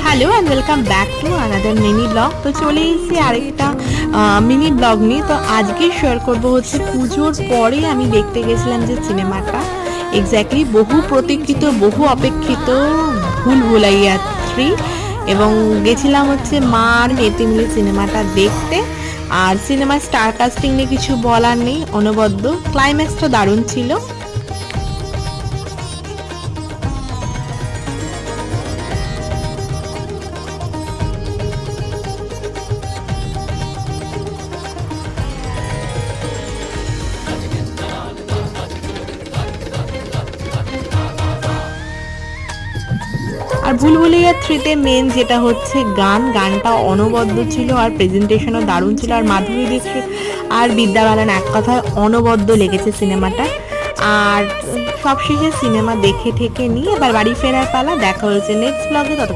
Hello and welcome back to another mini blog. তো চলে এসেছি আরেকটা মিনি ব্লগ নিয়ে। তো আজকে শেয়ার করব হচ্ছে পুজোর পরে আমি দেখতে গেছিলাম যে সিনেমাটা, এক্স্যাক্টলি বহু প্রতীক্ষিত বহু অপেক্ষিত ভুল ভুলাইয়া 3, এবং গেছিলাম হচ্ছে মা আর মেতে মিলে সিনেমাটা দেখতে। আর সিনেমার স্টার কাস্টিং নিয়ে কিছু বলার নেই, অনবদ্য। ক্লাইম্যাক্সটা দারুণ ছিল। আর ভুলভুলাইয়া 3তে মেন যেটা হচ্ছে গানটা অনবদ্য ছিল, আর প্রেজেন্টেশনও দারুণ ছিল। আর মাধুরী দীক্ষিত আর বিদ্যা বালান এক কথায় অনবদ্য লেগেছে সিনেমাটা। আর সবশেষে সিনেমা দেখে ঠেকে নিয়ে এবার বাড়ি ফেরার পালা। দেখা হয়েছে নেক্সট ব্লগে।